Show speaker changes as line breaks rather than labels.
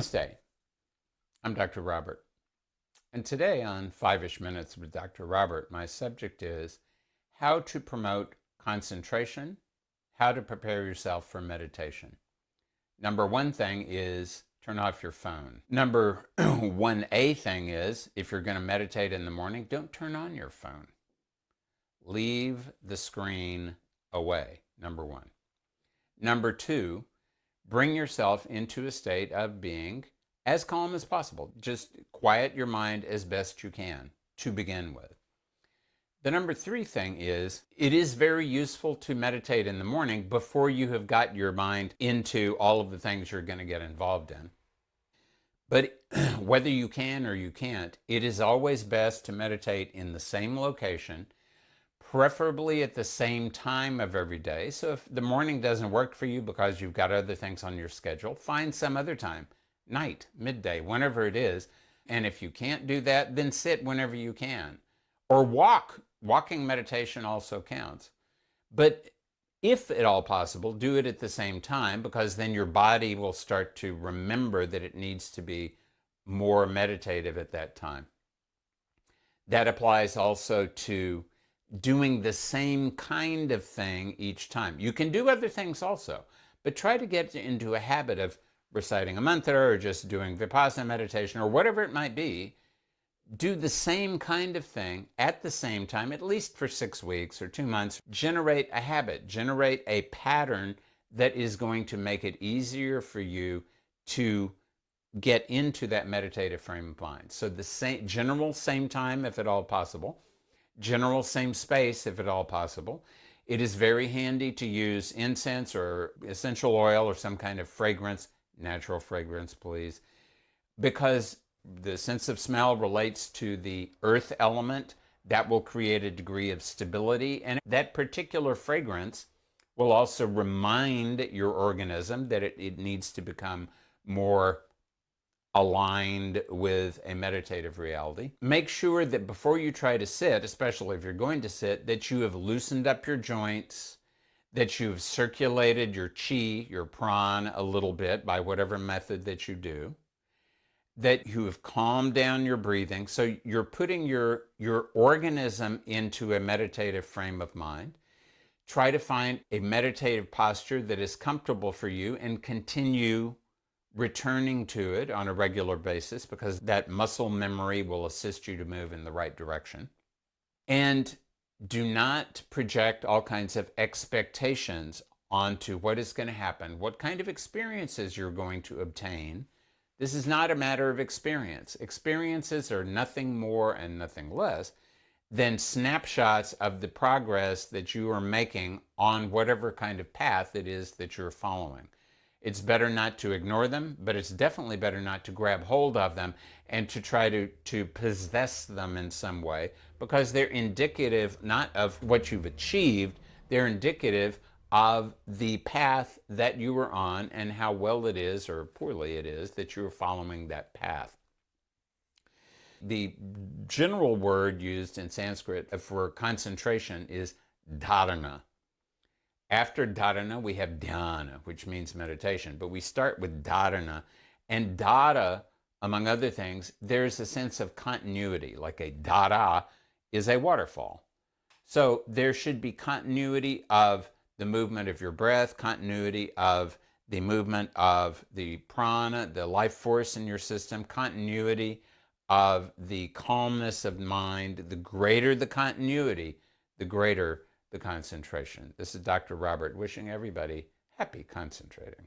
Namaste. I'm Dr. Robert. And today on 5-ish Minutes with Dr. Robert, my subject is how to promote concentration, how to prepare yourself for meditation. Number one thing is turn off your phone. Number 1A thing is if you're going to meditate in the morning, don't turn on your phone. Leave the screen away, number one. Number two, bring yourself into a state of being as calm as possible. Just quiet your mind as best you can to begin with. The number three thing is it is very useful to meditate in the morning before you have got your mind into all of the things you're going to get involved in. But whether you can or you can't, it is always best to meditate in the same location, preferably at the same time of every day. So if the morning doesn't work for you because you've got other things on your schedule, find some other time, night, midday, whenever it is. And if you can't do that, then sit whenever you can. Or walk. Walking meditation also counts. But if at all possible, do it at the same time, because then your body will start to remember that it needs to be more meditative at that time. That applies also to doing the same kind of thing each time. You can do other things also, but try to get into a habit of reciting a mantra or just doing Vipassana meditation or whatever it might be. Do the same kind of thing at the same time, at least for 6 weeks or 2 months. Generate a habit, generate a pattern that is going to make it easier for you to get into that meditative frame of mind. So the same time, if at all possible. General same space, if at all possible. It is very handy to use incense or essential oil or some kind of fragrance, natural fragrance, please, because the sense of smell relates to the earth element. That will create a degree of stability, and that particular fragrance will also remind your organism that it needs to become more aligned with a meditative reality. Make sure that before you try to sit, especially if you're going to sit, that you have loosened up your joints, that you've circulated your chi, your prana a little bit by whatever method that you do, that you have calmed down your breathing. So you're putting your organism into a meditative frame of mind. Try to find a meditative posture that is comfortable for you and continue returning to it on a regular basis, because that muscle memory will assist you to move in the right direction. And do not project all kinds of expectations onto what is going to happen, what kind of experiences you're going to obtain. This is not a matter of experience. Experiences are nothing more and nothing less than snapshots of the progress that you are making on whatever kind of path it is that you're following. It's better not to ignore them, but it's definitely better not to grab hold of them and to try to possess them in some way, because they're indicative not of what you've achieved, they're indicative of the path that you were on and how well it is or poorly it is that you're following that path. The general word used in Sanskrit for concentration is dharana. After dharana, we have dhyana, which means meditation, but we start with dharana. And dhara, among other things, there's a sense of continuity, like a dhara is a waterfall. So there should be continuity of the movement of your breath, continuity of the movement of the prana, the life force in your system, continuity of the calmness of mind. The greater the continuity, the greater the concentration. This is Dr. Robert wishing everybody happy concentrating.